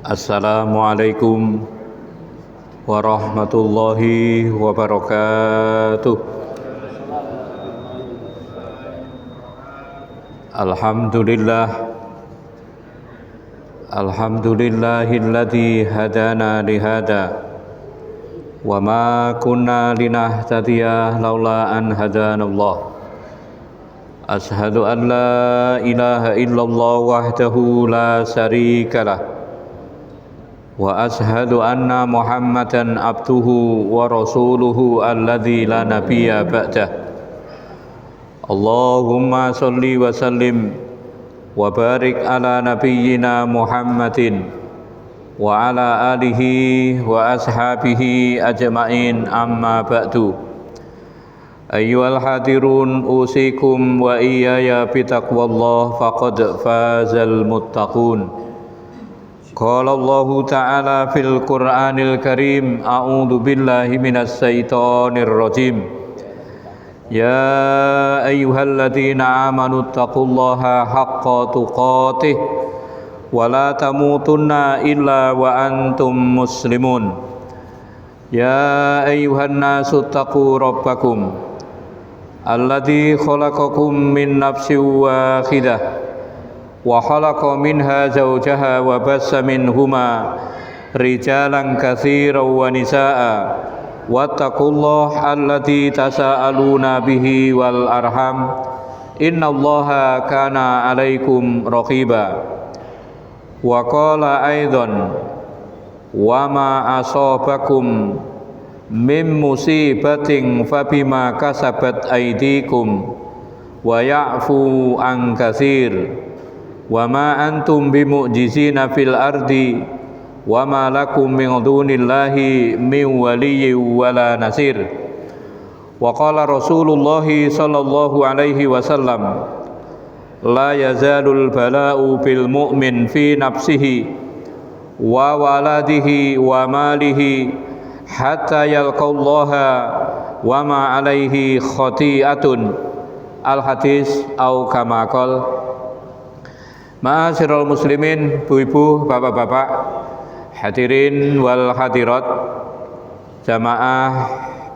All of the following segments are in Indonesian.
Assalamualaikum warahmatullahi wabarakatuh. Alhamdulillahilladzi hadana lihada wa ma kunna linahtadiya laula an hadanallah. Ashhadu an la ilaha illallah wahdahu la syarikalah wa ashhadu anna Muhammadan abduhu wa rasuluhu alladzi la nabiyya ba'dah. Allahumma sholli wa sallim wa barik ala nabiyyina Muhammadin wa ala alihi wa ashabihi ajma'in, amma ba'du. Ayyuhal hadirun, usikum wa iyaya bitaqwallah faqad fazal muttaqun. Qala Allahu ta'ala fil Qur'anil Karim, a'udzu billahi minas syaitonir rajim. Ya ayyuhalladzina amanu taqullaha haqqa tuqatih wa la tamutunna illa wa antum muslimun. Ya ayyuhan nasu taqu rabbakum alladzi khalaqakum min nafsin wahidah wa khalaqa minha zawjaha wa bassa minhuma rijalan katsiran wa nisaa wattaqullaha alladzi tasaaluna bihi wal arham innallaha kana 'alaikum raqiba. Wa qala aidan wa ma asabakum min musibatin fabima kasabat aydikum wa ya'fu an katsir wa ma antum bimu'jizina fil ardi wa ma lakum min dunillahi min waliyyin wala nasir. Wa qala Rasulullah sallallahu alaihi wasallam, la yazalul bala'u bil mu'min fi nafsihi wa waladihi wa malihi hatta yalqallaha wa ma alaihi khati'atun. Al hadis au kama qala. Ma'asyiral muslimin, ibu-ibu, bapak-bapak, hadirin wal hadirat, jamaah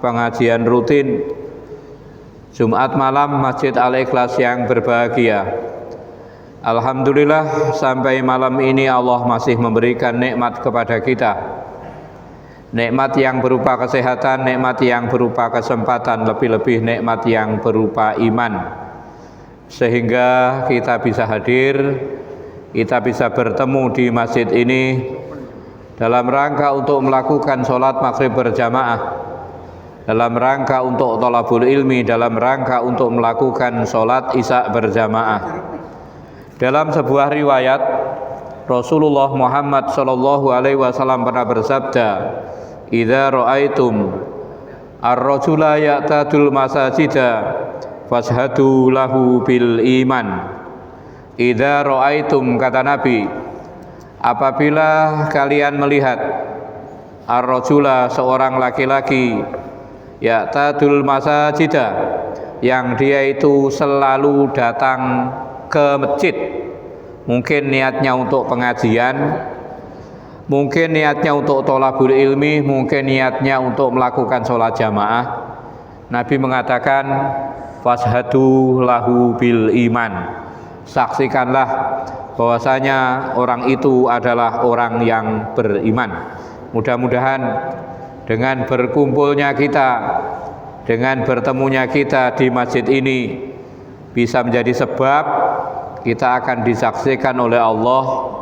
pengajian rutin Jumat malam Masjid Al-Ikhlas yang berbahagia. Alhamdulillah, sampai malam ini Allah masih memberikan nikmat kepada kita. Nikmat yang berupa kesehatan, nikmat yang berupa kesempatan, lebih-lebih nikmat yang berupa iman. Sehingga kita bisa hadir, kita bisa bertemu di masjid ini dalam rangka untuk melakukan sholat maghrib berjamaah, dalam rangka untuk thalabul ilmi, dalam rangka untuk melakukan sholat isya berjamaah. Dalam sebuah riwayat, Rasulullah Muhammad sallallahu alaihi wasallam pernah bersabda, "Idza ra'aitum ar-rajula ya'tadul masajida fashhadu lahu bil iman." Idza ra'aitum, kata Nabi, apabila kalian melihat ar-rajula, seorang laki-laki, ya'tadul masajida, yang dia itu selalu datang ke masjid, mungkin niatnya untuk pengajian, mungkin niatnya untuk thalabul ilmi, mungkin niatnya untuk melakukan sholat jamaah. Nabi mengatakan, fashhadu lahu bil iman, saksikanlah bahwasanya orang itu adalah orang yang beriman. Mudah-mudahan dengan berkumpulnya kita, dengan bertemunya kita di masjid ini, bisa menjadi sebab kita akan disaksikan oleh Allah,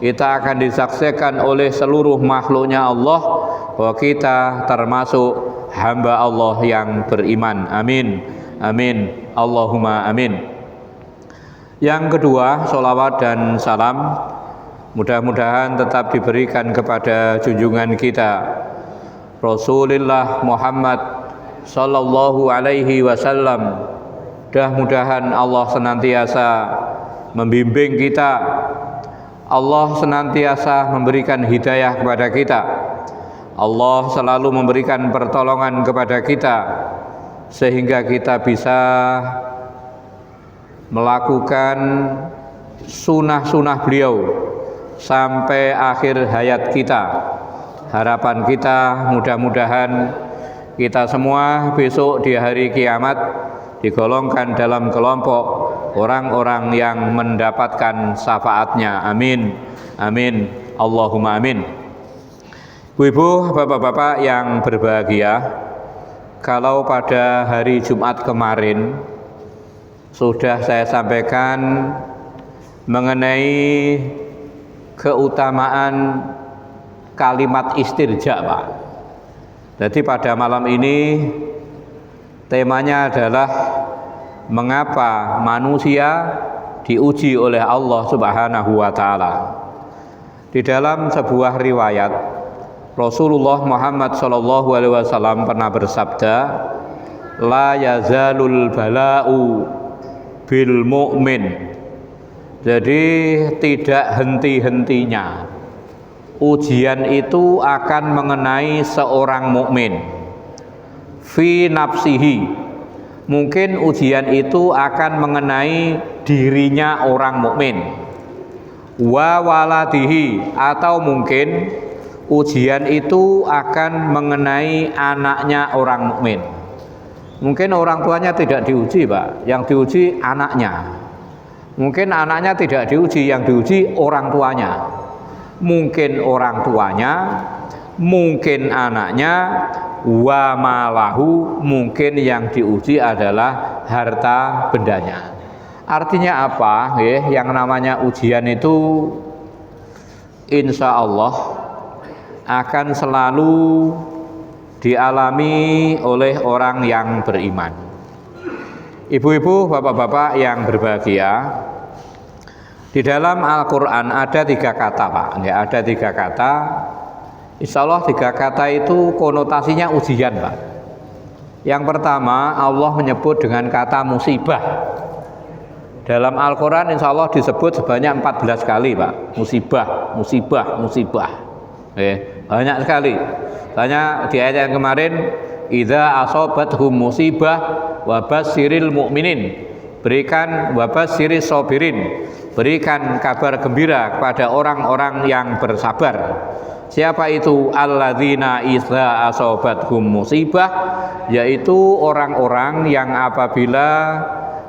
kita akan disaksikan oleh seluruh makhluknya Allah, bahwa kita termasuk hamba Allah yang beriman. Amin, amin, Allahumma amin. Yang kedua, sholawat dan salam mudah-mudahan tetap diberikan kepada junjungan kita Rasulullah Muhammad sallallahu alaihi wasallam. Mudah-mudahan Allah senantiasa membimbing kita, Allah senantiasa memberikan hidayah kepada kita, Allah selalu memberikan pertolongan kepada kita, sehingga kita bisa melakukan sunnah-sunnah beliau, sampai akhir hayat kita. Harapan kita mudah-mudahan kita semua besok di hari kiamat digolongkan dalam kelompok orang-orang yang mendapatkan syafaatnya. Amin, amin, Allahumma amin. Ibu-ibu, bapak-bapak yang berbahagia, kalau pada hari Jumat kemarin sudah saya sampaikan mengenai keutamaan kalimat istirja, Pak. Jadi pada malam ini temanya adalah mengapa manusia diuji oleh Allah Subhanahu wa taala. Di dalam sebuah riwayat Rasulullah Muhammad sallallahu alaihi wasallam pernah bersabda, la yazalul bala'u bil mu'min. Jadi tidak henti-hentinya ujian itu akan mengenai seorang mukmin. Fi nafsihi, mungkin ujian itu akan mengenai dirinya orang mukmin. Wa waladihi, atau mungkin ujian itu akan mengenai anaknya orang mukmin. Mungkin orang tuanya tidak diuji, Pak, yang diuji anaknya. Mungkin anaknya tidak diuji, yang diuji orang tuanya. Mungkin orang tuanya, mungkin anaknya, wa malahu, mungkin yang diuji adalah harta bendanya. Artinya apa? Yang namanya ujian itu insya Allah akan selalu dialami oleh orang yang beriman. Ibu-ibu, bapak-bapak yang berbahagia, di dalam Al-Quran ada 3 kata, Pak. Ya, ada 3 kata. Insya Allah 3 kata itu konotasinya ujian, Pak. Yang pertama, Allah menyebut dengan kata musibah. Dalam Al-Quran insya Allah disebut sebanyak 14 kali, Pak. Musibah, musibah, musibah. Banyak sekali. Tanya di ayat yang kemarin, idza asobathum musibah wabasyiril mu'minin. Berikan wabasyirish sabirin. Berikan kabar gembira kepada orang-orang yang bersabar. Siapa itu? Alladzina idza asobathum musibah, yaitu orang-orang yang apabila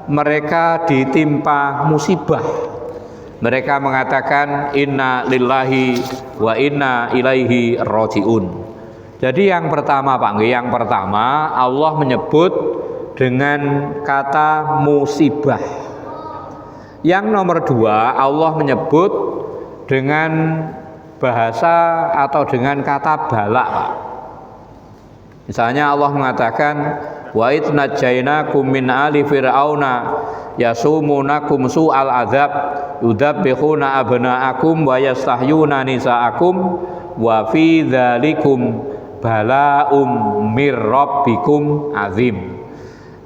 mereka ditimpa musibah, mereka mengatakan inna lillahi wa inna ilaihi rajiun. Jadi yang pertama, Pak, yang pertama Allah menyebut dengan kata musibah. Yang nomor 2 Allah menyebut dengan bahasa atau dengan kata balak, Pak. Misalnya Allah mengatakan wa id najainakum min ali fir'auna yasumunakum su'al adzab yudabbihuna abna'akum wa yastahyuna nisa'akum wa fi dzalikum bala'um mir rabbikum azim.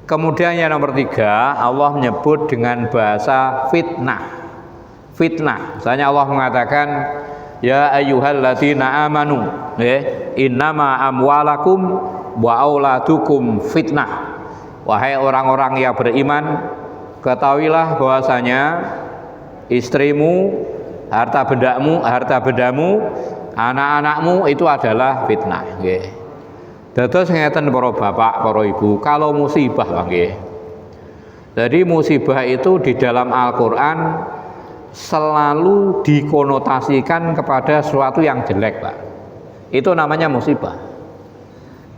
Kemudian yang nomor 3 Allah menyebut dengan bahasa fitnah. Fitnah, misalnya Allah mengatakan ya ayyuhalladzina amanu innama amwalakum wa auladukum fitnah. Wahai orang-orang yang beriman, ketahuilah bahwasanya istrimu, harta bendamu, anak-anakmu itu adalah fitnah. Dados ngeten para bapak, para ibu, kalau musibah, nggih. Jadi musibah itu di dalam Al-Qur'an selalu dikonotasikan kepada sesuatu yang jelek, Pak. Itu namanya musibah.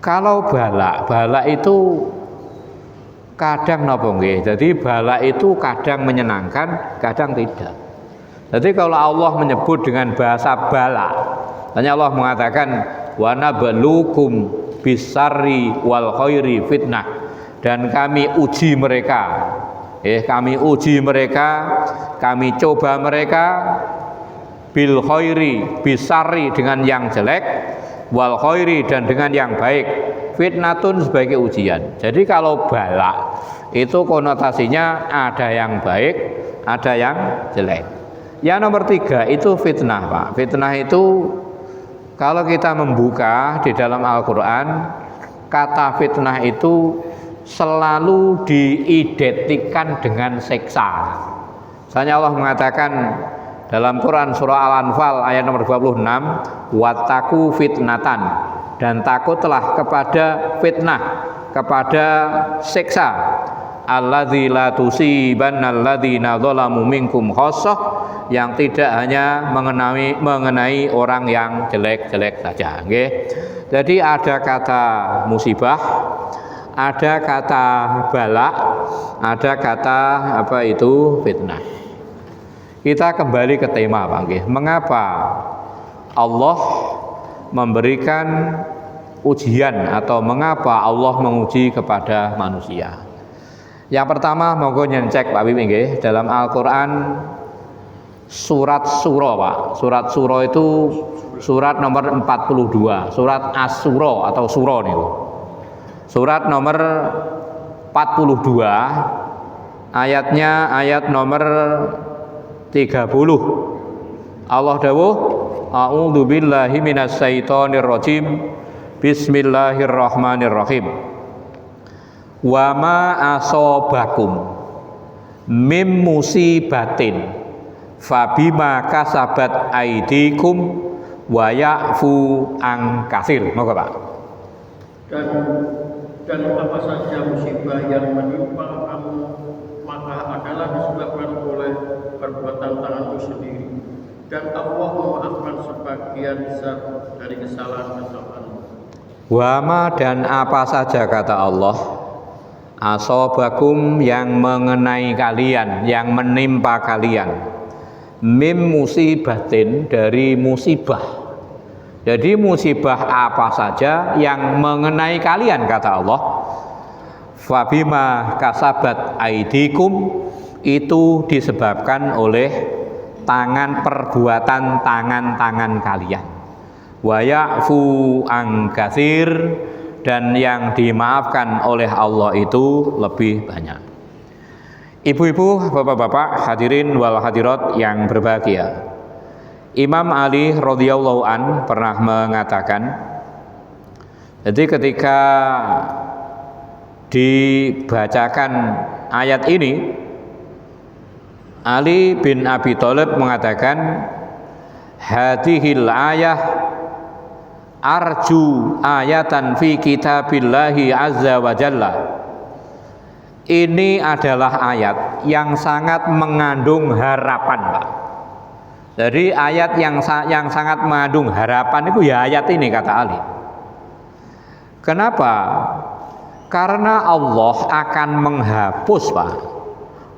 Kalau balak itu kadang napa nggih? Jadi balak itu kadang menyenangkan, kadang tidak. Jadi kalau Allah menyebut dengan bahasa balak, hanya Allah mengatakan wa nabluukum bisarri wal khairi fitnah, dan kami uji mereka. Kami uji mereka, kami coba mereka bil khairi, bisarri dengan yang jelek, wal khairi dan dengan yang baik, fitnatun sebagai ujian. Jadi kalau balak itu konotasinya ada yang baik, ada yang jelek. Yang nomor 3 itu fitnah, Pak. Fitnah itu kalau kita membuka di dalam Al-Quran, kata fitnah itu selalu diidentikan dengan siksa. Misalnya Allah mengatakan Dalam Quran surah Al-Anfal ayat nomor 26, wattaqu fitnatan, dan takutlah kepada fitnah, kepada siksa, alladzi la tusibannal ladzina dzalamu minkum khassah, yang tidak hanya mengenai orang yang jelek-jelek saja. Nggih. Jadi ada kata musibah, ada kata bala, ada kata apa itu fitnah. Kita kembali ke tema, Pak nggih. Mengapa Allah memberikan ujian atau mengapa Allah menguji kepada manusia? Yang pertama, monggo nyencek Pak Bibi nggih, dalam Al-Qur'an surat Surah, Pak. Surat Surah itu surat nomor 42, surat As-Surah atau Surah niku. Surat nomor 42 ayatnya ayat nomor 30. Allah dawuh, a'udzu billahi minas syaitonir rajim. Bismillahirrahmanirrahim. Wa ma asobakum mim musibatin fabima kasabat aidikum wa ya'fu an katsir. Moga Pak. Dan apa saja musibah yang menimpa kamu, maka adalah disebabkan oleh perbuatan tanganmu sendiri, dan Allah memaafkan sebagian besar dari kesalahan-kesalahanmu. Wama, dan apa saja kata Allah, asobakum yang mengenai kalian, yang menimpa kalian, mim musibatin, dari musibah. Jadi musibah apa saja yang mengenai kalian kata Allah, fabima kasabat aidikum, itu disebabkan oleh perbuatan tangan-tangan kalian. Wa ya'fu an katsir, dan yang dimaafkan oleh Allah itu lebih banyak. Ibu-ibu, bapak-bapak, hadirin wal hadirat yang berbahagia, Imam Ali radhiyallahu an pernah mengatakan, jadi ketika dibacakan ayat ini, Ali bin Abi Thalib mengatakan, hadhil ayah arju ayatan fi kitabillahi azza wa jalla. Ini adalah ayat yang sangat mengandung harapan, Pak. Jadi ayat yang sangat mengandung harapan itu ya ayat ini kata Ali. Kenapa? Karena Allah akan menghapus, Pak.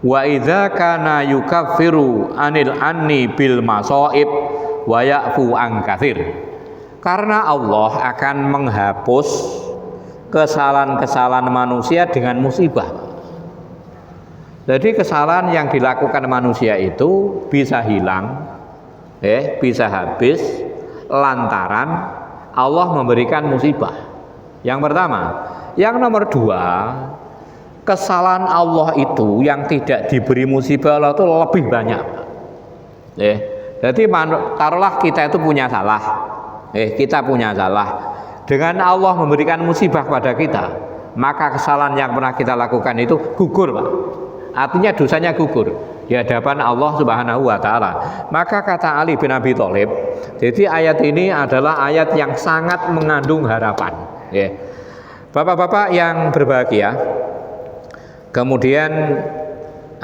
Wa idza kana yukaffiru anil anni bil masaib wa ya'fu an katsir. Karena Allah akan menghapus kesalahan-kesalahan manusia dengan musibah. Jadi kesalahan yang dilakukan manusia itu bisa hilang, bisa habis lantaran Allah memberikan musibah. Yang pertama. Yang nomor dua, kesalahan Allah itu yang tidak diberi musibah Allah itu lebih banyak. Jadi taruhlah kita itu punya salah, kita punya salah. Dengan Allah memberikan musibah pada kita, maka kesalahan yang pernah kita lakukan itu gugur, Pak. Artinya dosanya gugur di hadapan Allah Subhanahu wa taala. Maka kata Ali bin Abi Thalib, jadi ayat ini adalah ayat yang sangat mengandung harapan. Bapak-bapak yang berbahagia, kemudian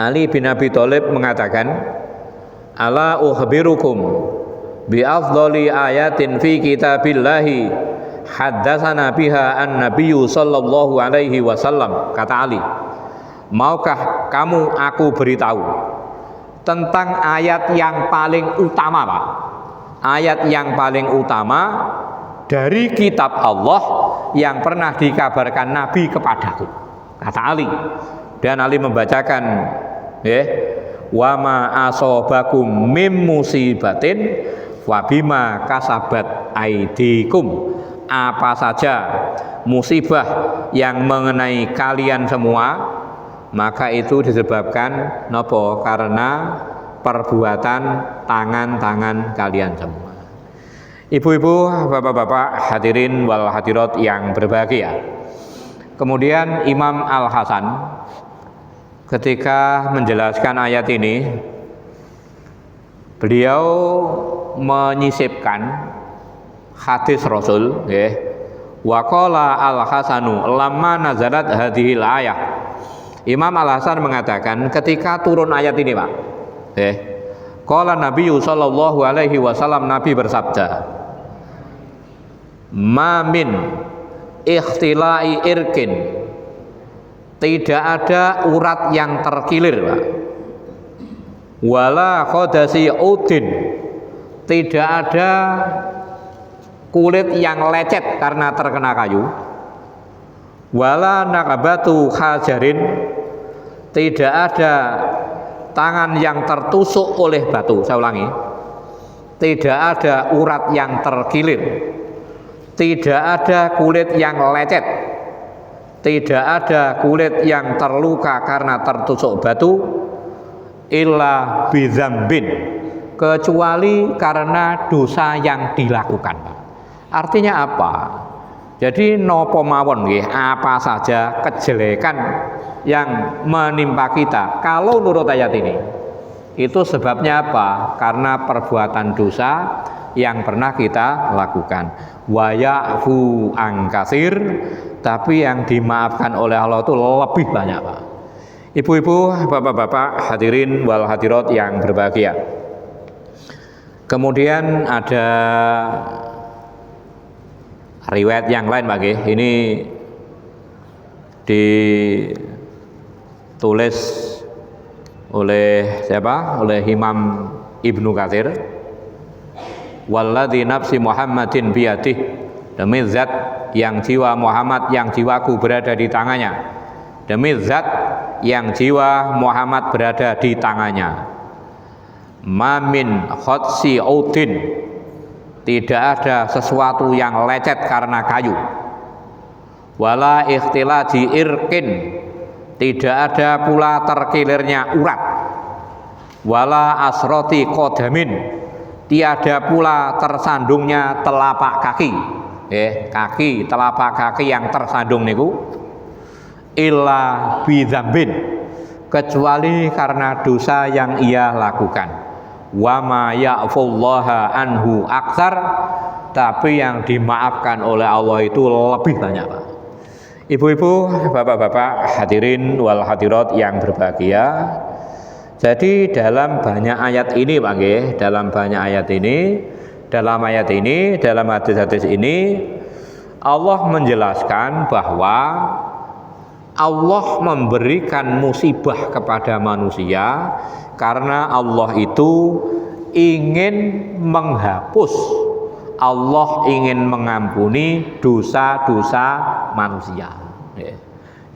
Ali bin Abi Thalib mengatakan, ala ukhbirukum bi afdhali ayatin fi kitabillahi haddatsana biha an-nabiyyu sallallahu alaihi wasallam. Kata Ali, maukah kamu aku beritahu tentang ayat yang paling utama, Pak? Ayat yang paling utama dari kitab Allah yang pernah dikabarkan Nabi kepadaku, kata Ali. Dan Ali membacakan, wa ma asobakum mim musibatin wa bima kasabat aidikum. Apa saja musibah yang mengenai kalian semua, maka itu disebabkan nopo, karena perbuatan tangan-tangan kalian semua. Ibu-ibu, bapak-bapak, hadirin wal hadirat yang berbahagia. Kemudian Imam Al-Hasan ketika menjelaskan ayat ini, Beliau menyisipkan hadis Rasul, nggih. Wa qala Al-Hasanu lamma nazalat hadhil ayah. Imam Al-Hasan mengatakan ketika turun ayat ini, Pak. Qala Nabi sallallahu alaihi wasallam, Nabi bersabda, "Ma min ikhtilai irkin." Tidak ada urat yang terkilir, Pak. Wala qadasi udin. Tidak ada kulit yang lecet karena terkena kayu. Wala nakabatu hajarin. Tidak ada tangan yang tertusuk oleh batu. Saya ulangi. Tidak ada urat yang terkilir. Tidak ada kulit yang lecet. Tidak ada kulit yang terluka karena tertusuk batu. Illa bidzambin, kecuali karena dosa yang dilakukan. Artinya apa? Jadi nopo mawon nggih, apa saja kejelekan yang menimpa kita kalau nurut ayat ini, itu sebabnya apa? Karena perbuatan dosa yang pernah kita lakukan. Wa ya'fu an katsir, tapi yang dimaafkan oleh Allah itu lebih banyak, Pak. Ibu-ibu, bapak-bapak, hadirin wal hadirat yang berbahagia. Kemudian ada riwayat yang lain, Pak. Ini ditulis oleh siapa? Oleh Imam Ibnu Katsir. Walladzi nafsi Muhammadin biyadih, demi zat yang jiwa Muhammad, yang jiwaku berada di tangannya. Demi zat yang jiwa Muhammad berada di tangannya. Mamin khotsi udin, tidak ada sesuatu yang lecet karena kayu. Wala ikhtilaji irkin, tidak ada pula terkilirnya urat. Wala asroti kodamin, tiada pula tersandungnya telapak kaki. Kaki, telapak kaki yang tersandung niku. Illa bidzambin, kecuali karena dosa yang ia lakukan. Wa ma ya'fullaha anhu aktsar, tapi yang dimaafkan oleh Allah itu lebih banyak, Pak. Ibu-ibu, bapak-bapak, hadirin wal hadirat yang berbahagia. Jadi dalam banyak ayat ini, Pak nggih, dalam banyak ayat ini, dalam hadis-hadis ini Allah menjelaskan bahwa Allah memberikan musibah kepada manusia karena Allah itu ingin menghapus, Allah ingin mengampuni dosa-dosa manusia.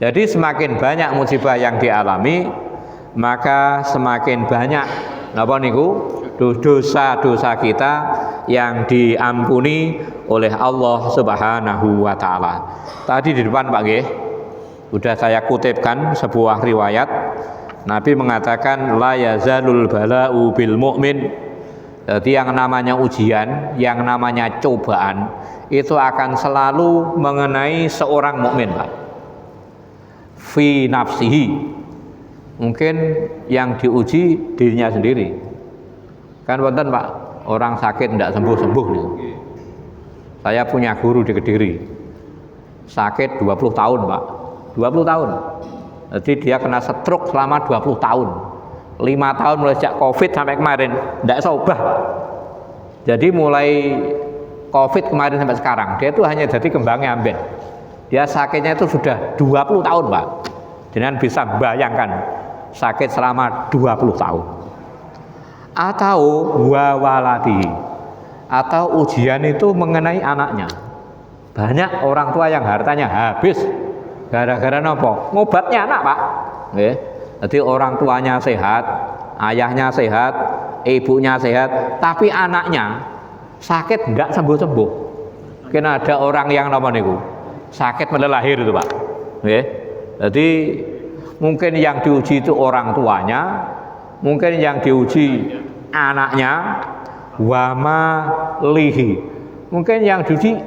Jadi semakin banyak musibah yang dialami, maka semakin banyak napa niku dosa-dosa kita yang diampuni oleh Allah Subhanahu wa taala. Tadi di depan, Pak nggih, sudah saya kutipkan sebuah riwayat. Nabi mengatakan la yazalul bala'u bil mu'min. Jadi yang namanya ujian, yang namanya cobaan itu akan selalu mengenai seorang mukmin, Pak. Fi nafsihi, mungkin yang diuji dirinya sendiri. Kan wonten, Pak, orang sakit tidak sembuh-sembuh nih. Saya punya guru di Kediri, sakit 20 tahun, Pak. 20 tahun. Jadi dia kena stroke selama 20 tahun. 5 tahun mulai sejak Covid sampai kemarin tidak sobah. Jadi mulai Covid kemarin sampai sekarang dia itu hanya jadi kembangnya amben. Dia sakitnya itu sudah 20 tahun, Pak. Dengan bisa bayangkan sakit selama 20 tahun. Atau wawaladi, atau ujian itu mengenai anaknya. Banyak orang tua yang hartanya habis gara-gara nopo? Ngobatnya anak, Pak. Jadi orang tuanya sehat, ayahnya sehat, ibunya sehat, tapi anaknya sakit tidak sembuh-sembuh. Mungkin ada orang yang nopo niku sakit melelahir itu, Pak. Jadi mungkin yang diuji itu orang tuanya, mungkin yang diuji anaknya, wama lihi, mungkin yang diuji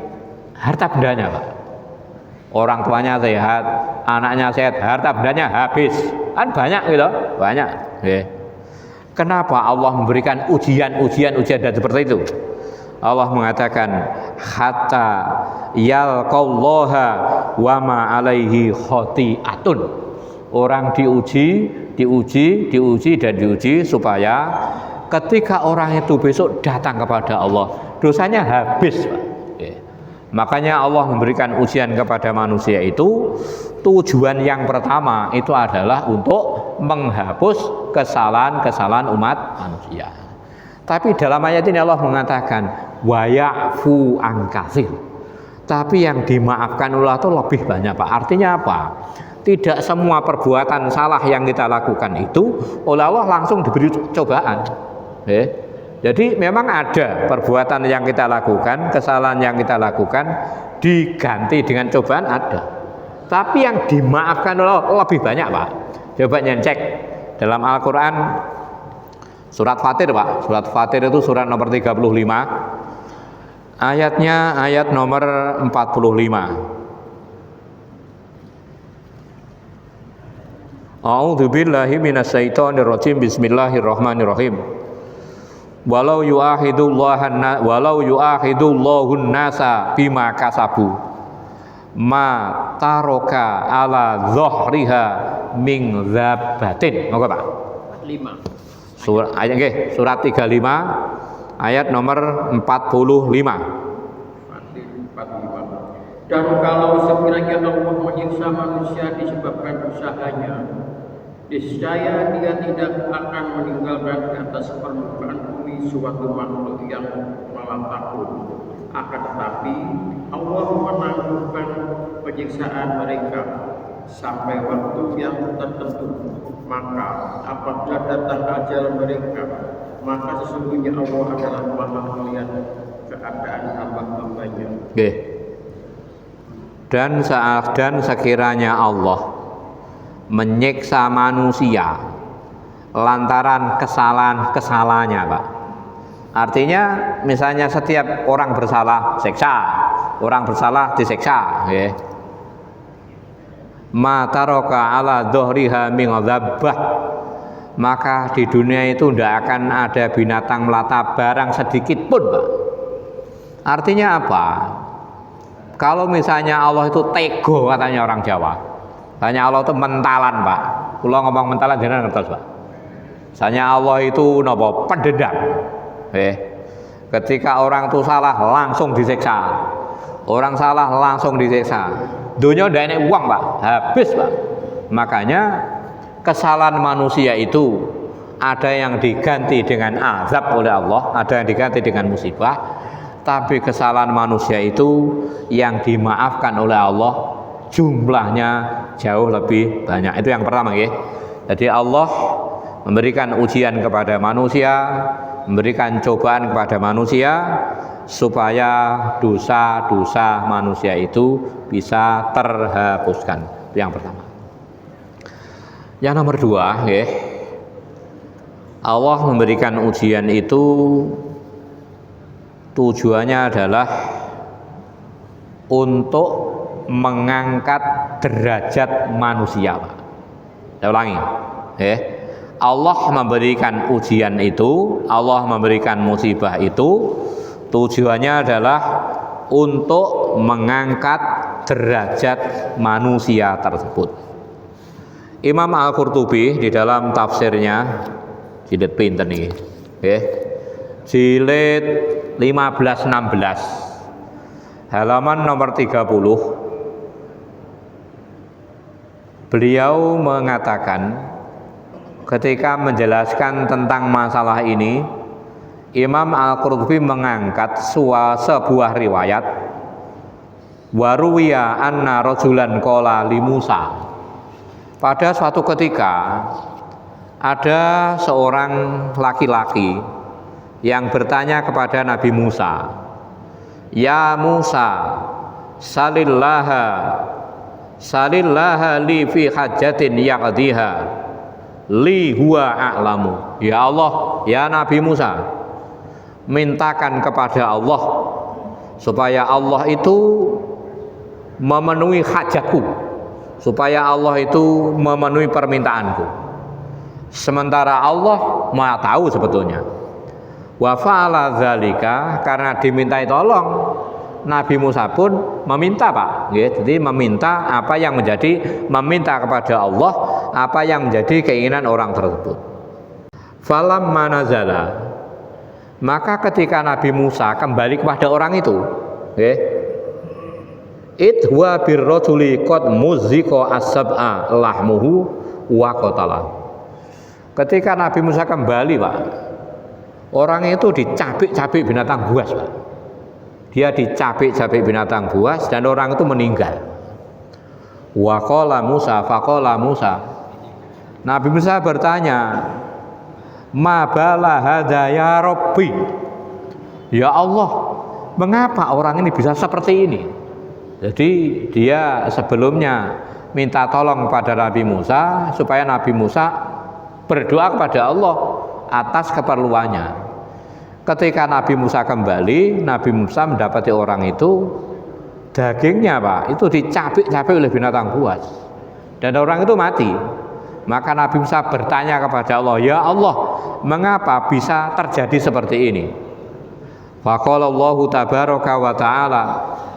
harta bendanya, Pak. Orang tuanya sehat, anaknya sehat, harta bendanya habis, kan banyak gitu, banyak. Kenapa Allah memberikan ujian dan seperti itu? Allah mengatakan hatta yalqallaha wa ma alaihi khati'atun. Orang diuji supaya ketika orang itu besok datang kepada Allah, dosanya habis, Pak. Makanya Allah memberikan ujian kepada manusia itu, tujuan yang pertama itu adalah untuk menghapus kesalahan umat manusia. Tapi dalam ayat ini Allah mengatakan wa ya'fu an katsir. Tapi yang dimaafkan Allah itu lebih banyak, Pak. Artinya apa? Tidak semua perbuatan salah yang kita lakukan itu oleh Allah langsung diberi cobaan. Jadi memang ada perbuatan yang kita lakukan, kesalahan yang kita lakukan diganti dengan cobaan ada. Tapi yang dimaafkan Allah lebih banyak, Pak. Coba cek dalam Al-Quran surat Fatir, Pak. Surat Fatir itu surat nomor 35. Ayatnya ayat nomor 45. A'udzubillahi minasyaitonirrajim. Bismillahirrahmanirrahim. Walau yu'akhidullahu nasa bima kasabu ma taroka ala dhahriha min dzabatin. Moga, Pak. 5. Surat 35 ayat nomor 45. Dan kalau sekiranya Allah menyiksa manusia disebabkan usahanya, niscaya dia tidak akan meninggalkan di atas permukaan bumi suatu makhluk yang malah takut. Akan tetapi Allah menangguhkan penyiksaan mereka sampai waktu yang tertentu. Maka apabila datang ajal mereka, maka sesungguhnya Allah adalah Maha melihat keadaan hamba-hambanya. Dan sekiranya Allah menyiksa manusia lantaran kesalahannya, Pak. Artinya misalnya setiap orang bersalah siksa, orang bersalah disiksa, ma taroka ala dhahriha min ghadabah, maka di dunia itu tidak akan ada binatang melata barang sedikit pun, Pak. Artinya apa? Kalau misalnya Allah itu tego, katanya orang Jawa, tanya Allah itu mentalan, Pak. Kalau ngomong mentalan jangan ngertos, Pak. Misalnya Allah itu nopo pendendam. Ketika orang itu salah langsung disiksa. Orang salah langsung disiksa. Dunia udah enek uang, Pak. Habis, Pak. Makanya kesalahan manusia itu ada yang diganti dengan azab oleh Allah, ada yang diganti dengan musibah. Tapi kesalahan manusia itu yang dimaafkan oleh Allah jumlahnya jauh lebih banyak. Itu yang pertama, ya. Jadi Allah memberikan ujian kepada manusia, memberikan cobaan kepada manusia supaya dosa-dosa manusia itu bisa terhapuskan. Itu yang pertama. Yang nomor dua, ya, Allah memberikan ujian itu tujuannya adalah untuk mengangkat derajat manusia, Pak. Saya ulangi, Allah memberikan ujian itu, Allah memberikan musibah itu, tujuannya adalah untuk mengangkat derajat manusia tersebut. Imam Al-Qurtubi di dalam tafsirnya, jilid pinten nih, jilid 15-16, halaman nomor 30. Beliau mengatakan ketika menjelaskan tentang masalah ini, Imam Al-Qurtubi mengangkat sebuah riwayat, waruwiya anna rajulan qala li Musa. Pada suatu ketika ada seorang laki-laki yang bertanya kepada Nabi Musa, ya Musa, salillaha li fi hajatin yaqdiha li huwa a'lamu. Ya Allah, ya Nabi Musa, mintakan kepada Allah supaya Allah itu memenuhi hajatku, supaya Allah itu memenuhi permintaanku. Sementara Allah mau tahu sebetulnya. Wa fa'ala dzalika, karena dimintai tolong, Nabi Musa pun meminta, Pak. Jadi meminta apa yang menjadi, meminta kepada Allah apa yang menjadi keinginan orang tersebut. Falamma nazala, maka ketika Nabi Musa kembali kepada orang itu, idwa birrajuli qad muzziqa as-sab'a lahmuhu wa qatala. Ketika Nabi Musa kembali, Pak, orang itu dicabik-cabik binatang buas, Pak. Dia dicabik-cabik binatang buas dan orang itu meninggal. Wa qala Musa, faqala Musa. Nabi Musa bertanya, ma bala hadza ya Rabbi. Ya Allah, mengapa orang ini bisa seperti ini? Jadi dia sebelumnya minta tolong kepada Nabi Musa supaya Nabi Musa berdoa kepada Allah atas keperluannya. Ketika Nabi Musa kembali, Nabi Musa mendapati orang itu dagingnya, Pak, itu dicabik-cabik oleh binatang buas dan orang itu mati. Maka Nabi Musa bertanya kepada Allah, ya Allah, mengapa bisa terjadi seperti ini? Faqala Allahu tabaraka wa ta'ala,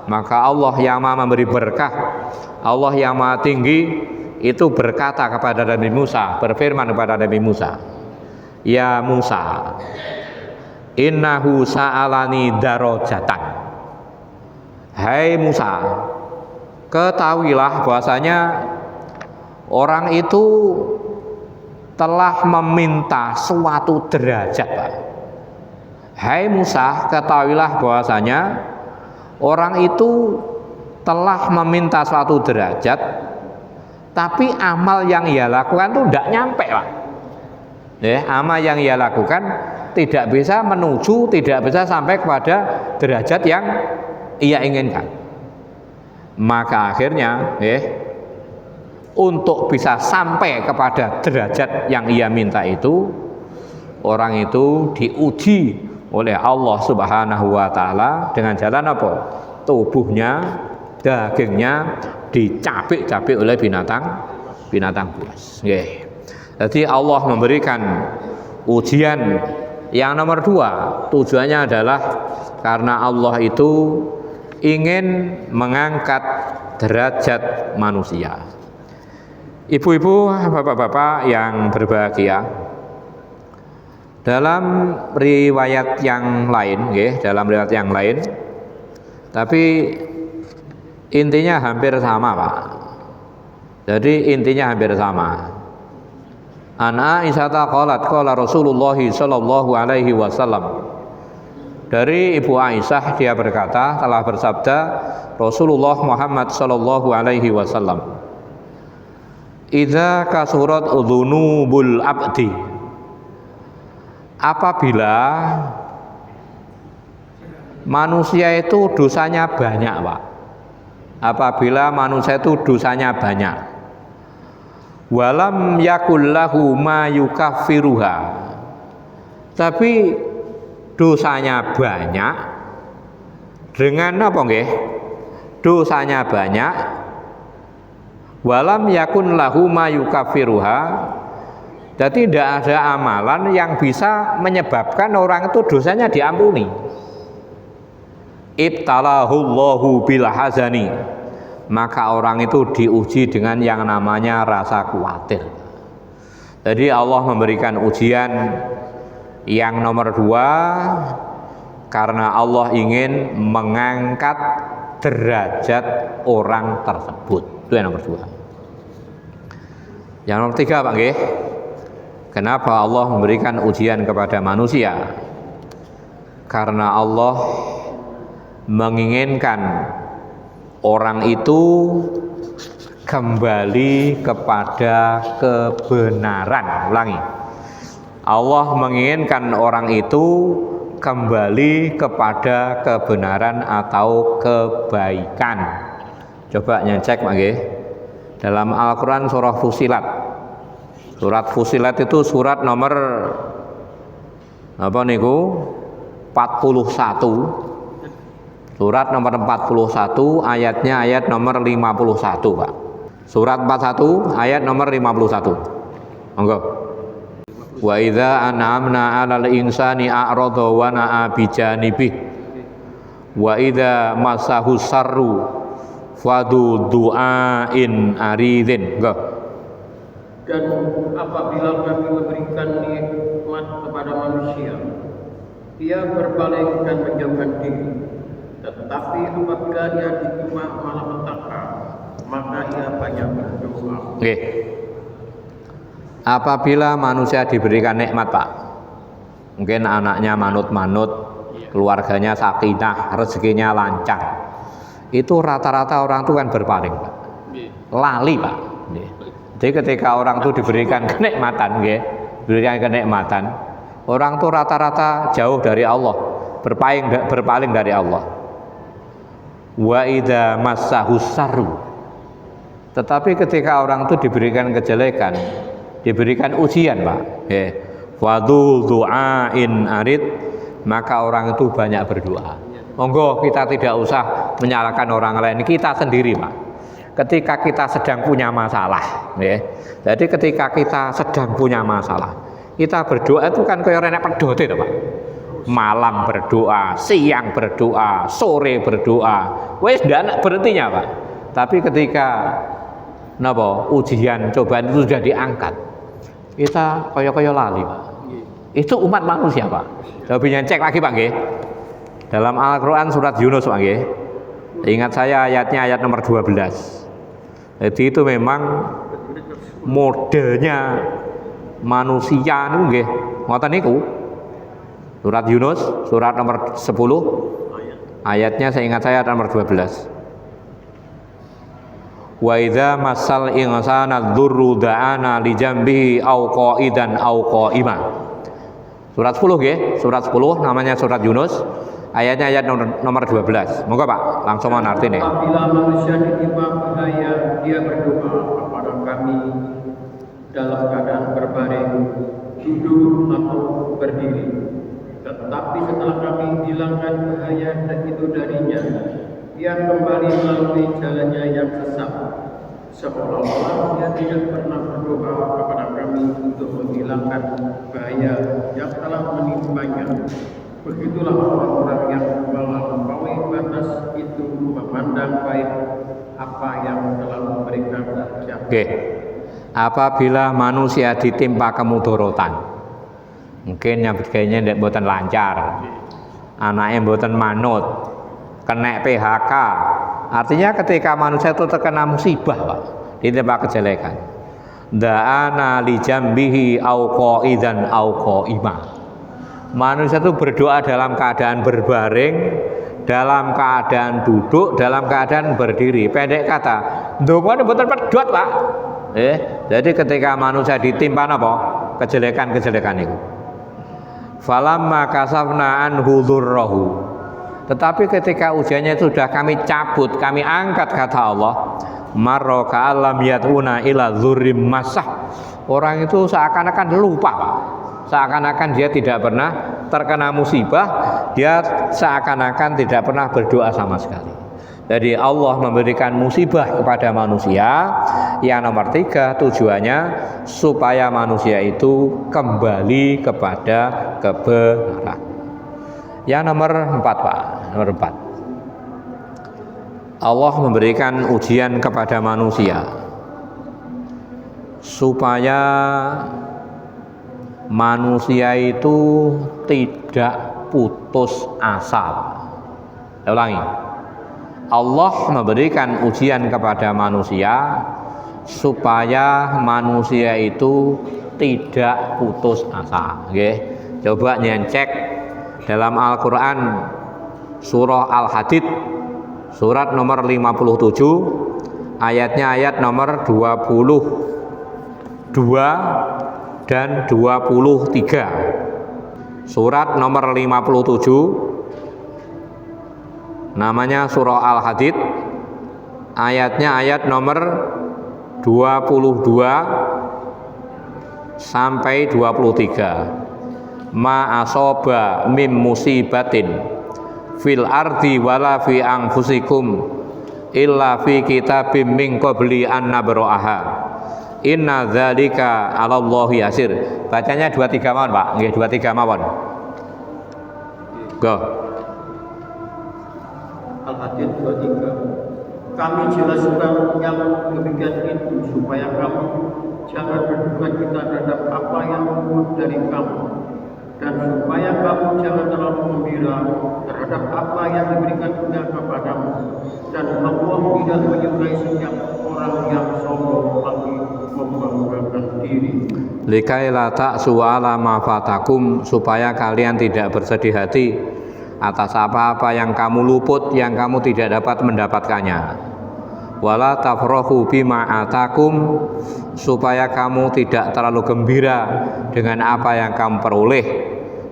maka Allah yang Maha memberi berkah, Allah yang Maha tinggi itu berkata kepada Nabi Musa, berfirman kepada Nabi Musa, ya Musa, innahu sa'alani darajatan. Hai Musa, ketahuilah bahwasanya orang itu telah meminta suatu derajat, Pak. Hai Musa, ketahuilah bahwasanya orang itu telah meminta suatu derajat, tapi amal yang ia lakukan itu tidak nyampe, Pak. Amal yang ia lakukan tidak bisa menuju, tidak bisa sampai kepada derajat yang ia inginkan. Maka akhirnya untuk bisa sampai kepada derajat yang ia minta itu, orang itu diuji oleh Allah Subhanahu wa ta'ala dengan jalan apa? Tubuhnya, dagingnya dicabik-cabik oleh binatang buas. Jadi Allah memberikan ujian yang nomor 2, tujuannya adalah karena Allah itu ingin mengangkat derajat manusia. Ibu-ibu, bapak-bapak yang berbahagia, dalam riwayat yang lain, tapi intinya hampir sama, Pak. Jadi intinya hampir sama. An Aisyah qalat qala Rasulullah sallallahu alaihi wasallam. Dari Ibu Aisyah, dia berkata, telah bersabda Rasulullah Muhammad sallallahu alaihi wasallam, idza kasurat dzunubul abdi, apabila manusia itu dosanya banyak, Pak. Apabila manusia itu dosanya banyak, walam yakul lahu ma yukaffiruha, tapi dosanya banyak dengan apa nggih? Dosanya banyak, walam yakun lahu ma yukaffiruha, jadi tidak ada amalan yang bisa menyebabkan orang itu dosanya diampuni. Ibtalahullahu bil hazani, maka orang itu diuji dengan yang namanya rasa khawatir. Jadi Allah memberikan ujian yang nomor 2 karena Allah ingin mengangkat derajat orang tersebut. Itu yang nomor 2. Yang nomor 3, Pak nggih. Kenapa Allah memberikan ujian kepada manusia? Karena Allah menginginkan orang itu kembali kepada kebenaran. Ulangi. Allah menginginkan orang itu kembali kepada kebenaran atau kebaikan. Coba nyecek Pak nggih. Dalam Al-Qur'an surah Fussilat. Surat Fussilat itu surat nomor apa niku? 41. Surat nomor 41, ayatnya ayat nomor 51, Pak. Surat 41 ayat nomor 51. Monggo. Wa idza an'amna 'alal insani a'rada wa na'a bijanibih. Wa idza masahu sarru fadu du'ain aridin. Dan apabila kami memberikan nikmat kepada manusia, ia berpaling dan menjauhkan diri. Tetapi apabila ia diterima malapetaka, maka ia banyak berdoa. Oke. Apabila manusia diberikan nikmat, Pak, mungkin anaknya manut-manut, keluarganya sakinah, rezekinya lancar, itu rata-rata orang itu kan berpaling, Pak. Lali, Pak. Jadi ketika orang itu diberikan kenikmatan, orang itu rata-rata jauh dari Allah, berpaling dari Allah. Wa idza massahu sarru. Tetapi ketika orang itu diberikan kejelekan, diberikan ujian, Pak, fadul du'ain arid, maka orang itu banyak berdoa. Monggo kita tidak usah menyalahkan orang lain, kita sendiri, Pak. Ketika kita sedang punya masalah, jadi ketika kita sedang punya masalah, kita berdoa itu kan kaya renek pedote to, Pak. Malam berdoa, siang berdoa, sore berdoa, wis ndak berhentinya, Pak. Tapi ketika ujian, cobaan itu sudah diangkat, kita kaya lali, Pak. Itu umat manusia, Pak. Coba cek lagi, Pak, nggih. Dalam Al-Qur'an surat Yunus, Pak, nggih. Ingat saya ayatnya ayat nomor 12. Jadi itu memang modelnya manusia niku nggih. Ngoten niku. Surat Yunus, surat nomor 10. Ayatnya saya ingat saya ayat nomor 12. Wa idza massal insana dzurru da'ana li jambihi aw qa'idan aw qa'ima. Surat 10 nggih, surat 10 namanya surat Yunus, ayatnya ayat nomor 12. Monggo, Pak, langsung mau artine. Apabila manusia ditimpa bahaya, dia berdoa kepada kami dalam keadaan berbaring, duduk atau berdiri. Tetapi setelah kami hilangkan bahaya itu darinya, ia kembali melalui jalannya yang sesat, seolah-olah dia tidak pernah berdoa kepada kami untuk menghilangkan bahaya yang telah menimpanya. Begitulah orang-orang yang melampaui batas itu memandang baik apa yang telah memberikan saja. Oke. Apabila manusia ditimpa kemudorotan, mungkin yang kayaknya tidak mboten lancar, anaknya mboten manut, kena PHK. Artinya ketika manusia itu terkena musibah, Pak, ditimpa kejelekan, da'ana li jambihi au qa'idan au qa'ima. Manusia itu berdoa dalam keadaan berbaring, dalam keadaan duduk, dalam keadaan berdiri. Pendek kata, ndonga mboten pedhot, Pak. Jadi ketika manusia ditimpa apa? Kejelekan-kejelekan itu. Falamma kasafna anhu dzurrahu. Tetapi ketika ujiannya itu sudah kami cabut, kami angkat, kata Allah, marra ka'allam yatuna ila dzurrim masah. Orang itu seakan-akan lupa, Pak. Seakan-akan dia tidak pernah terkena musibah, dia seakan-akan tidak pernah berdoa sama sekali. Jadi Allah memberikan musibah kepada manusia. Yang nomor 3 tujuannya supaya manusia itu kembali kepada kebenaran. Yang nomor 4, Pak, nomor 4. Allah memberikan ujian kepada manusia supaya manusia itu tidak putus asa. Saya ulangi. Allah memberikan ujian kepada manusia supaya manusia itu tidak putus asa. Oke. Coba nyecek dalam Al-Qur'an surah Al-Hadid surat nomor 57 ayatnya ayat nomor 22 dan 23. Surat nomor 57 namanya surah Al-Hadid, ayatnya ayat nomor 22 sampai 23. Ma asoba mim musibatin fil ardi wala fi anfusikum illa fi kitabim min qabli an nabra'aha Inna dzalika 'alallahi yasir. Bacanya 23 mawon, Pak. Nggih, 23 mawon. Go. Al-Hadid 23. Kami jelaskan yang demikian itu supaya kamu jangan berduka cita terhadap apa yang luput dari kamu, dan supaya kamu jangan terlalu gembira terhadap apa yang diberikan Allah kepadamu. Dan Allah tidak menyukai setiap orang yang sombong lagi membanggakan diri. Likai la ta'su ala ma fatakum, supaya kalian tidak bersedih hati atas apa-apa yang kamu luput, yang kamu tidak dapat mendapatkannya. Wala tafrahu bima atakum, supaya kamu tidak terlalu gembira dengan apa yang kamu peroleh.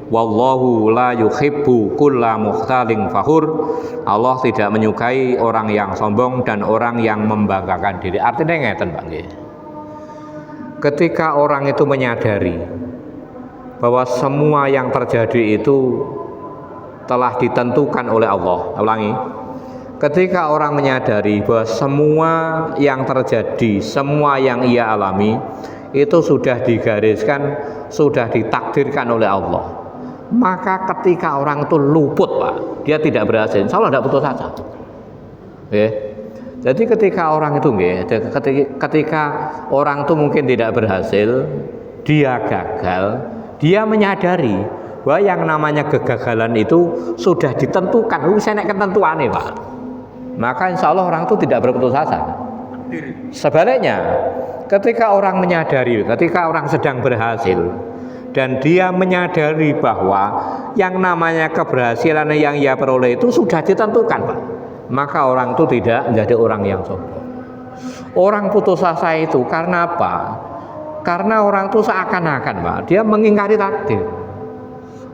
Wallahu la yuhibbu kulla mukhtalin fakhur. Allah tidak menyukai orang yang sombong dan orang yang membanggakan diri. Artinya ngeten, Pak nggih. Ketika orang itu menyadari bahwa semua yang terjadi itu telah ditentukan oleh Allah. Ulangi. Ketika orang menyadari bahwa semua yang terjadi, semua yang ia alami itu sudah digariskan, sudah ditakdirkan oleh Allah, maka ketika orang itu luput, Pak, dia tidak berhasil, insya Allah tidak putus asa. Jadi ketika orang itu ketika orang itu mungkin tidak berhasil, dia gagal, dia menyadari bahwa yang namanya kegagalan itu sudah ditentukan, saya naik ketentuan nih, Pak. Maka insya Allah orang itu tidak berputus asa. Sebaliknya, ketika orang menyadari, ketika orang sedang berhasil dan dia menyadari bahwa yang namanya keberhasilan yang ia peroleh itu sudah ditentukan, Pak, maka orang itu tidak menjadi orang yang sombong. Orang putus asa itu karena apa? Karena orang itu seakan-akan, Pak, dia mengingkari takdir.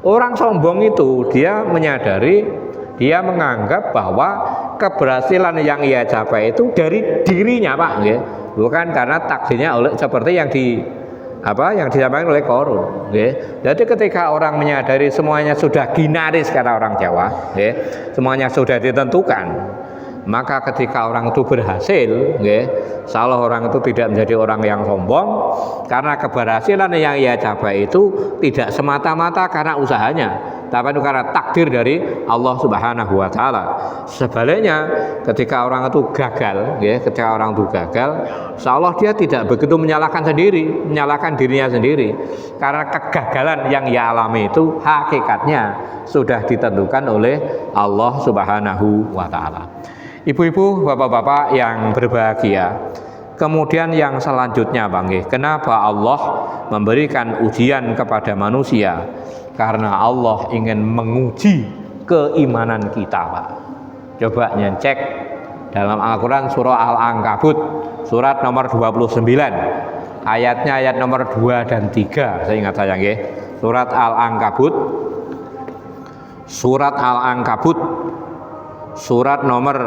Orang sombong itu dia menyadari, dia menganggap bahwa keberhasilan yang ia capai itu dari dirinya, Pak, ya. Bukan karena takdirnya oleh seperti yang disampaikan oleh Qarun, ya. Jadi ketika orang menyadari semuanya sudah ginaris kata orang Jawa, ya, semuanya sudah ditentukan, maka ketika orang itu berhasil, ya, insyaallah orang itu tidak menjadi orang yang sombong, karena keberhasilan yang ia capai itu tidak semata-mata karena usahanya, tapi itu karena takdir dari Allah Subhanahu wa taala. Sebaliknya, ketika orang itu gagal, ya, ketika orang itu gagal, insyaallah dia tidak begitu menyalahkan dirinya sendiri, karena kegagalan yang ia alami itu hakikatnya sudah ditentukan oleh Allah Subhanahu wa taala. Ibu-ibu, bapak-bapak yang berbahagia, kemudian yang selanjutnya, Bang, kenapa Allah memberikan ujian kepada manusia? Karena Allah ingin menguji keimanan kita, Pak. Coba cek dalam Al-Quran surah Al-Ankabut, surat nomor 29, ayatnya ayat nomor 2 dan 3. Saya ingat saya, nggih. Surat Al-Ankabut, surat nomor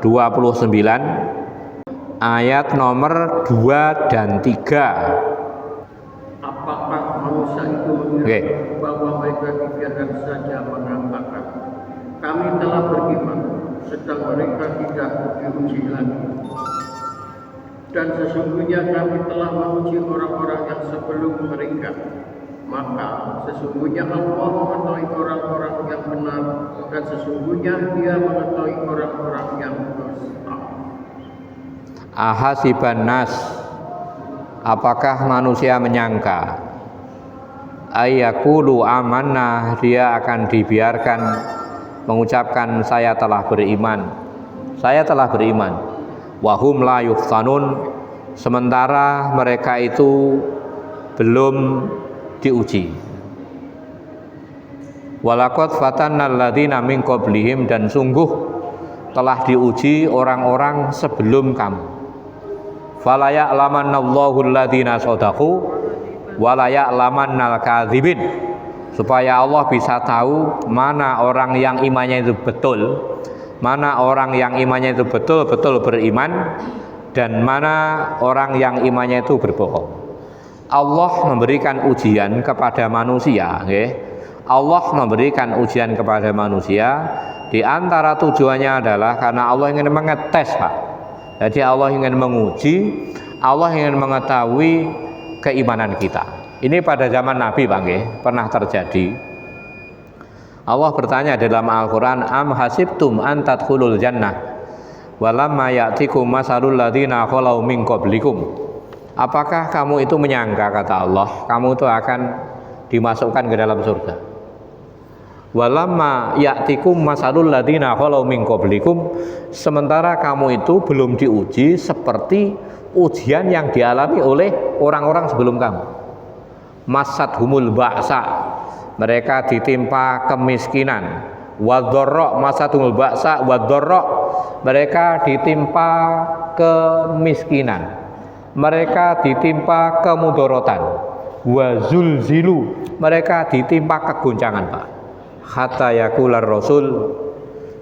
29, ayat nomor 2 dan 3. Apakah manusia itu mengira bahwa mereka dibiarkan saja mengatakan, kami telah beriman, sedang mereka tidak diuji lagi? Dan sesungguhnya kami telah menguji orang-orang yang sebelum mereka, maka sesungguhnya Allah mengetahui orang-orang yang benar, dan sesungguhnya Dia mengetahui orang-orang yang dusta. Ahasiban nas, apakah manusia menyangka ayyaqulu amanna, dia akan dibiarkan mengucapkan saya telah beriman, wahum la yuftanun, sementara mereka itu belum diuji. Walaqad fatannal ladzina min qablihim, dan sungguh telah diuji orang-orang sebelum kamu. Fala ya'lamannallahu alladzina shadaqu wa la ya'lamannal kadzibin, supaya Allah bisa tahu mana orang yang imannya itu betul, mana orang yang imannya itu betul-betul beriman, dan mana orang yang imannya itu berbohong. Allah memberikan ujian kepada manusia, Allah memberikan ujian kepada manusia. Di antara tujuannya adalah karena Allah ingin mengetes, Pak. Jadi Allah ingin menguji Allah ingin mengetahui keimanan kita. Ini pada zaman Nabi Pak nggih, pernah terjadi. Allah bertanya dalam Al-Qur'an, am hasibtum an tadkhulul jannah walamma ya'tikum masalul ladzina khalau min qablikum. Apakah kamu itu menyangka, kata Allah, kamu itu akan dimasukkan ke dalam surga? Walamma ya'tikum masalul ladzina khalau min qablikum, sementara kamu itu belum diuji seperti ujian yang dialami oleh orang-orang sebelum kamu. Masadhumul ba'sa, mereka ditimpa kemiskinan. Wadharra, masadhumul ba'sa wadharra, mereka ditimpa kemiskinan, mereka ditimpa kemudorotan. Wazulzilu, mereka ditimpa kegoncangan Pak. Hatta yaqular rasul,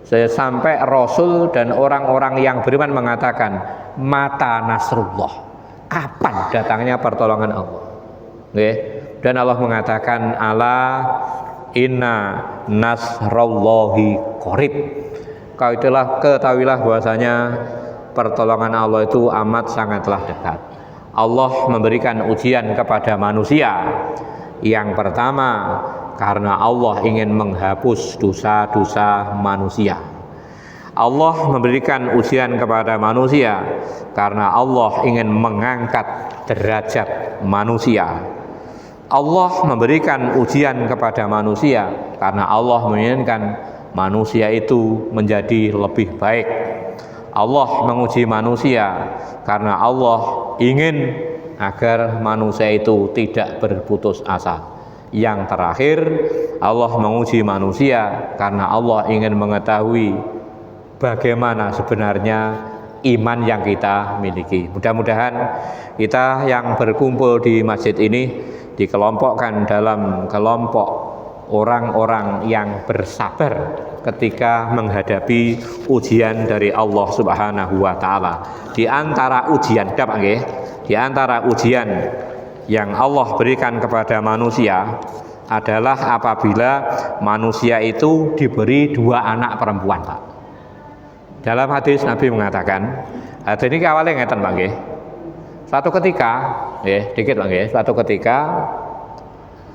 sampai Rasul dan orang-orang yang beriman mengatakan, mata nasrullah, kapan datangnya pertolongan Allah? Dan Allah mengatakan, ala inna nasrallahi qarib, ketahuilah bahwasanya pertolongan Allah itu amat sangatlah dekat. Allah memberikan ujian kepada manusia. Yang pertama, karena Allah ingin menghapus dosa-dosa manusia. Allah memberikan ujian kepada manusia karena Allah ingin mengangkat derajat manusia. Allah memberikan ujian kepada manusia karena Allah menginginkan manusia itu menjadi lebih baik. Allah menguji manusia karena Allah ingin agar manusia itu tidak berputus asa. Yang terakhir, Allah menguji manusia karena Allah ingin mengetahui bagaimana sebenarnya iman yang kita miliki. Mudah-mudahan kita yang berkumpul di masjid ini dikelompokkan dalam kelompok orang-orang yang bersabar ketika menghadapi ujian dari Allah Subhanahu wa taala. Di antara ujian, di antara ujian yang Allah berikan kepada manusia adalah apabila manusia itu diberi 2 anak perempuan, Pak. Dalam hadis Nabi mengatakan, hadis ini awalnya ngeten Pak nggih. Suatu ketika, suatu ketika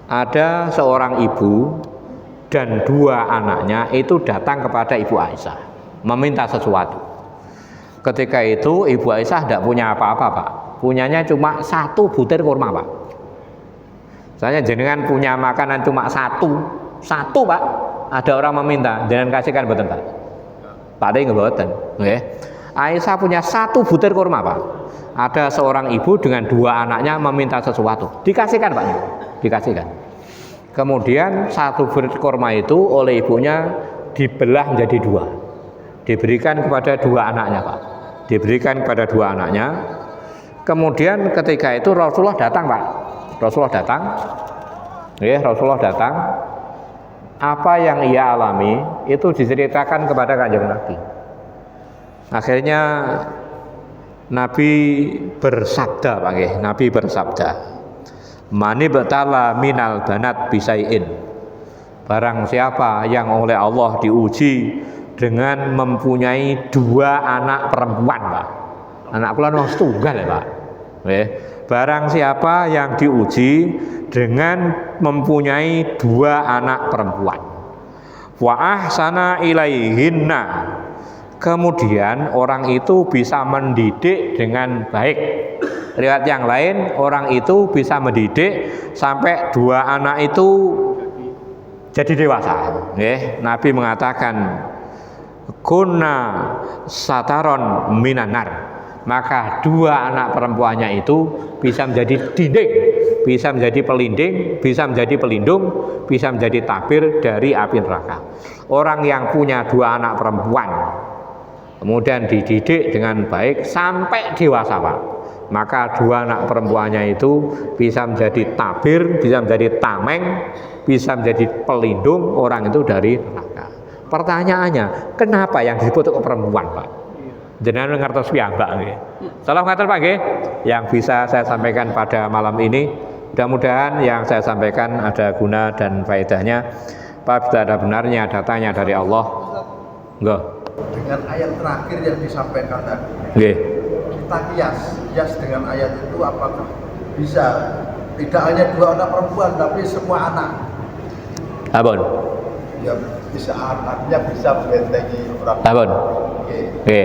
ada seorang ibu dan 2 anaknya itu datang kepada Ibu Aisyah meminta sesuatu. Ketika itu Ibu Aisyah tidak punya apa-apa Pak, punyanya cuma 1 butir kurma Pak. Saya jenengan punya makanan cuma satu Pak, ada orang meminta, jenengan kasihkan mboten Pak? Pak de mboten, nggih. Aisyah punya 1 butir kurma Pak. Ada seorang ibu dengan 2 anaknya meminta sesuatu, dikasihkan Pak, dikasihkan. Kemudian 1 butir kurma itu oleh ibunya dibelah menjadi 2, diberikan kepada 2 anaknya Pak, diberikan kepada 2 anaknya. Kemudian ketika itu Rasulullah datang Pak, Rasulullah datang, Rasulullah datang. Apa yang ia alami itu diceritakan kepada Kanjeng Nabi. Akhirnya Nabi bersabda, Pak nggih, Nabi bersabda, "Mani betala minal banat bisaiin." Barang siapa yang oleh Allah diuji dengan mempunyai 2 anak perempuan, Pak. Anak kula wong setunggal ya, Pak. Barang siapa yang diuji dengan mempunyai 2 anak perempuan, wa ahsana ilaihinna, kemudian orang itu bisa mendidik dengan baik. Riwayat yang lain, orang itu bisa mendidik sampai 2 anak itu jadi dewasa. Nabi mengatakan, kunna sataron minanar, maka 2 anak perempuannya itu bisa menjadi dinding, bisa menjadi pelinding, bisa menjadi pelindung, bisa menjadi tabir dari api neraka. Orang yang punya 2 anak perempuan kemudian dididik dengan baik sampai dewasa Pak, maka 2 anak perempuannya itu bisa menjadi tabir, bisa menjadi tameng, bisa menjadi pelindung orang itu dari neraka. Pertanyaannya, kenapa yang disebut perempuan Pak? Jenengan ngertos piyambak nggih. Salam ngatur Pak nggih. Yang bisa saya sampaikan pada malam ini, mudah-mudahan yang saya sampaikan ada guna dan faedahnya. Apabila ada benarnya datanya dari Allah. Enggak. Dengan ayat terakhir yang disampaikan tadi. Nggih. kita kias dengan ayat itu apakah bisa tidak hanya 2 anak perempuan tapi semua anak? Abon. Ya bisa, artinya bisa membentengi orang. Abon. Oke. Oke.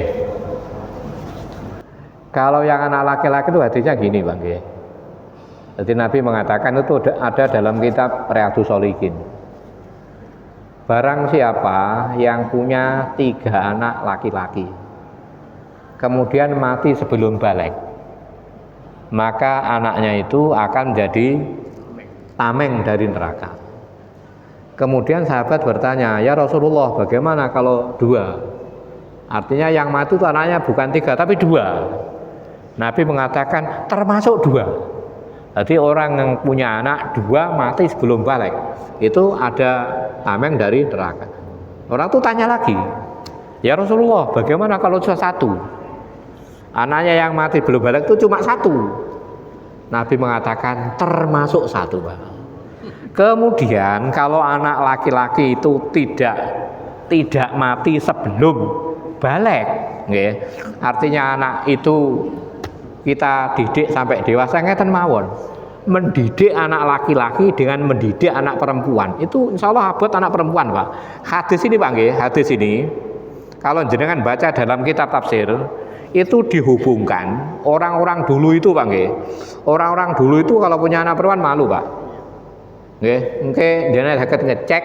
Kalau yang anak laki-laki itu hadisnya gini Bang. Jadi Nabi mengatakan itu ada dalam kitab Riyadhus Shalihin. Barang siapa yang punya 3 anak laki-laki, kemudian mati sebelum balik, maka anaknya itu akan jadi tameng dari neraka. Kemudian sahabat bertanya, ya Rasulullah, bagaimana kalau 2? Artinya yang mati itu anaknya bukan 3 tapi 2. Nabi mengatakan termasuk 2. Jadi orang yang punya anak 2 mati sebelum balik, itu ada tameng dari neraka. Orang itu tanya lagi, ya Rasulullah, bagaimana kalau cuma 1? Anaknya yang mati belum balik itu cuma 1. Nabi mengatakan termasuk 1, Pak. Kemudian kalau anak laki-laki itu tidak mati sebelum balik, artinya anak itu kita didik sampai dewasa, ngeten mawon. Mendidik anak laki-laki dengan mendidik anak perempuan itu insya Allah abot anak perempuan, Pak. Hadis ini, Pak, hadis ini kalau jenengan baca dalam kitab tafsir itu dihubungkan orang-orang dulu itu, Pak, orang-orang dulu itu kalau punya anak perempuan malu, Pak. Mungkin jenengan sakit ngecek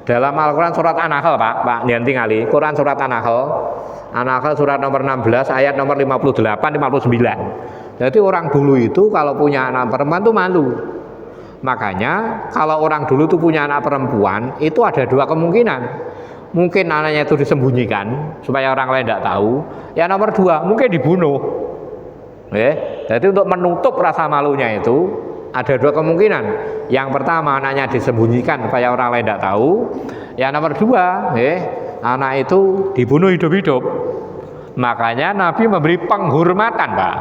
dalam Al-Quran surat An-Nahl, Pak Nianti ngali Quran surat An-Nahl surat nomor 16 ayat nomor 58-59. Jadi orang dulu itu kalau punya anak perempuan itu malu. Makanya kalau orang dulu itu punya anak perempuan itu ada 2 kemungkinan. Mungkin anaknya itu disembunyikan supaya orang lain tidak tahu. Ya nomor 2 mungkin dibunuh. Jadi untuk menutup rasa malunya itu ada 2 kemungkinan. Yang pertama anaknya disembunyikan supaya orang lain tidak tahu. Yang nomor 2, anak itu dibunuh hidup-hidup. Makanya Nabi memberi penghormatan, Pak.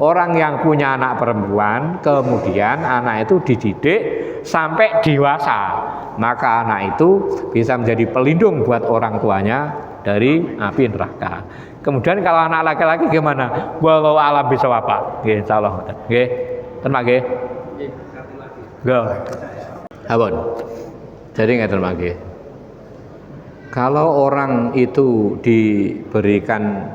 Orang yang punya anak perempuan kemudian anak itu dididik sampai dewasa, maka anak itu bisa menjadi pelindung buat orang tuanya dari api neraka. Kemudian kalau anak laki-laki gimana? Walau alam bisa apa? Insyaallah. Tenang nggih. Go. Abon. Jadi ngeten mangke. Kalau orang itu diberikan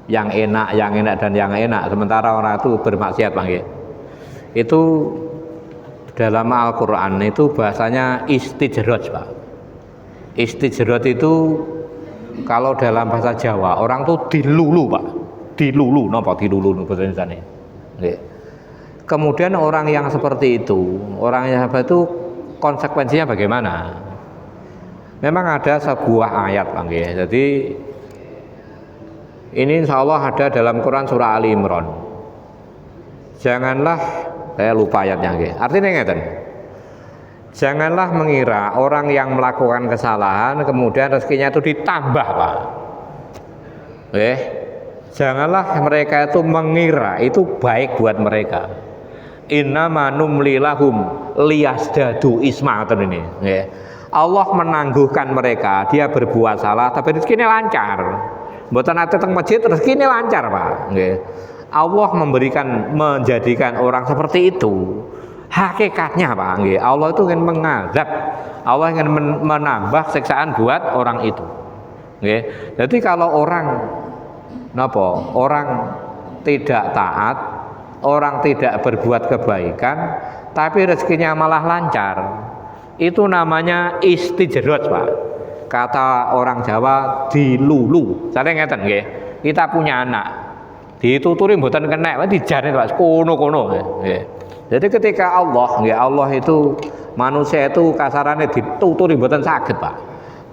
yang enak dan yang enak, sementara orang itu bermaksiat, Bang. Itu dalam Al-Quran itu bahasanya istijroj, Pak. Istijroj itu kalau dalam bahasa Jawa orang itu dilulu, Pak. Dilulu, napa dilulu bahasa Indonesia. Kemudian orang yang seperti itu, konsekuensinya bagaimana? Memang ada sebuah ayat, Bang. Jadi ini insya Allah ada dalam Quran surah Ali Imran. Janganlah, saya lupa ayatnya, artinya ngeten. Janganlah mengira orang yang melakukan kesalahan kemudian rezekinya itu ditambah, Pak. Janganlah mereka itu mengira itu baik buat mereka. Innama numli lahum liyasdadu isma, ini. Allah menangguhkan mereka, dia berbuat salah tapi rezekinya lancar. Mboten ate teng masjid rezekine lancar, Pak. Allah menjadikan orang seperti itu. Hakikatnya, Pak, Allah itu ingin mengazab. Allah ingin menambah siksaan buat orang itu. Jadi kalau orang tidak taat, orang tidak berbuat kebaikan, tapi rezekinya malah lancar, itu namanya istijroj, Pak. Kata orang Jawa dilulu. Saya ngeten nggih. Kita punya anak, dituturi mboten kenek, dijane Pak kono-kono. Jadi ketika Allah itu manusia itu kasarannya dituturi mboten saged, Pak.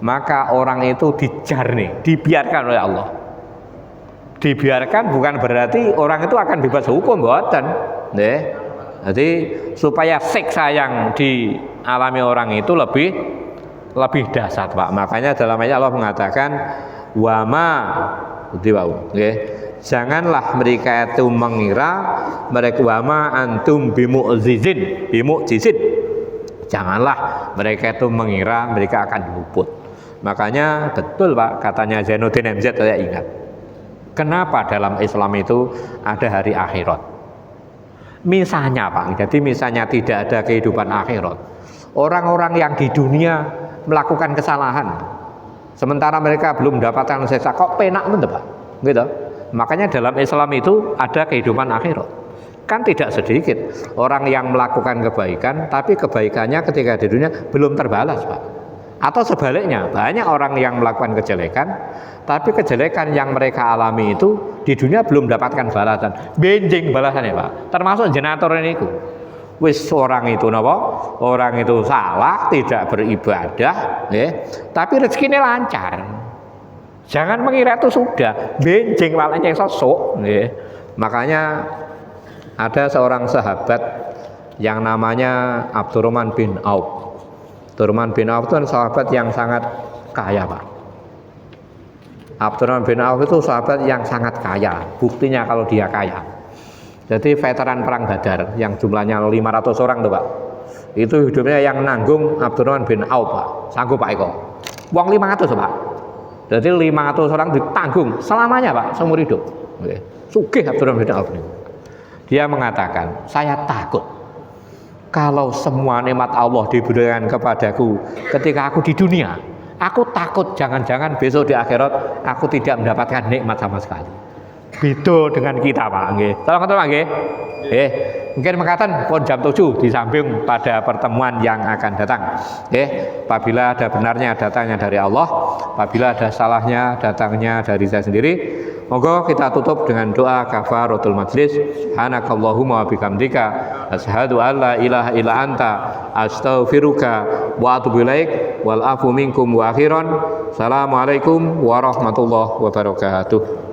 Maka orang itu dijarne, dibiarkan oleh Allah. Dibiarkan bukan berarti orang itu akan bebas hukum, mboten. Jadi supaya siksa yang dialami orang itu lebih dahsyat, Pak. Makanya dalam ayat Allah mengatakan janganlah mereka itu mengira mereka wama antum bimu'jizin. Janganlah mereka itu mengira mereka akan luput. Makanya betul, Pak, katanya Zainuddin MZ, saya ingat. Kenapa dalam Islam itu ada hari akhirat? Misalnya Pak, jadi misalnya tidak ada kehidupan akhirat, orang-orang yang di dunia melakukan kesalahan, sementara mereka belum mendapatkan siksa, kok penak tuh Pak? Gitu. Makanya dalam Islam itu ada kehidupan akhirat. Kan tidak sedikit orang yang melakukan kebaikan, tapi kebaikannya ketika di dunia belum terbalas Pak. Atau sebaliknya, banyak orang yang melakukan kejelekan, tapi kejelekan yang mereka alami itu di dunia belum mendapatkan balasan. Benjing balasannya Pak. Termasuk jenator ini itu. Wis orang itu napa? Orang itu salah, tidak beribadah, tapi rezekinya lancar. Jangan mengira itu sudah benjing walanya sosok. Makanya ada seorang sahabat yang namanya Abdurrahman bin Auf. Abdurrahman bin Auf itu sahabat yang sangat kaya Pak. Abdurrahman bin Auf itu sahabat yang sangat kaya. Buktinya kalau dia kaya. Jadi veteran perang Badar yang jumlahnya 500 orang tuh Pak. Itu hidupnya yang nanggung Abdurrahman bin Auf Pak. Sanggup Pak Eko. Uang 500 Pak. Jadi 500 orang ditanggung selamanya Pak, seumur hidup. Sugih Abdurrahman bin Auf ini. Dia mengatakan, saya takut kalau semua nikmat Allah diberikan kepadaku ketika aku di dunia, aku takut jangan-jangan besok di akhirat aku tidak mendapatkan nikmat sama sekali. Beda dengan kita Pak nggih. Tolong ketemu nggih. Mungkin mengatakan pun jam 7 disambung pada pertemuan yang akan datang. Apabila ada benarnya datangnya dari Allah, apabila ada salahnya datangnya dari saya sendiri. Moga kita tutup dengan doa kafaratul majlis. Subhanakallahumma wa bihamdika asyhadu an la ilaha illa anta astaghfiruka wa atubu ilaik wal afu minkum wa akhiran. Assalamualaikum warahmatullahi wabarakatuh.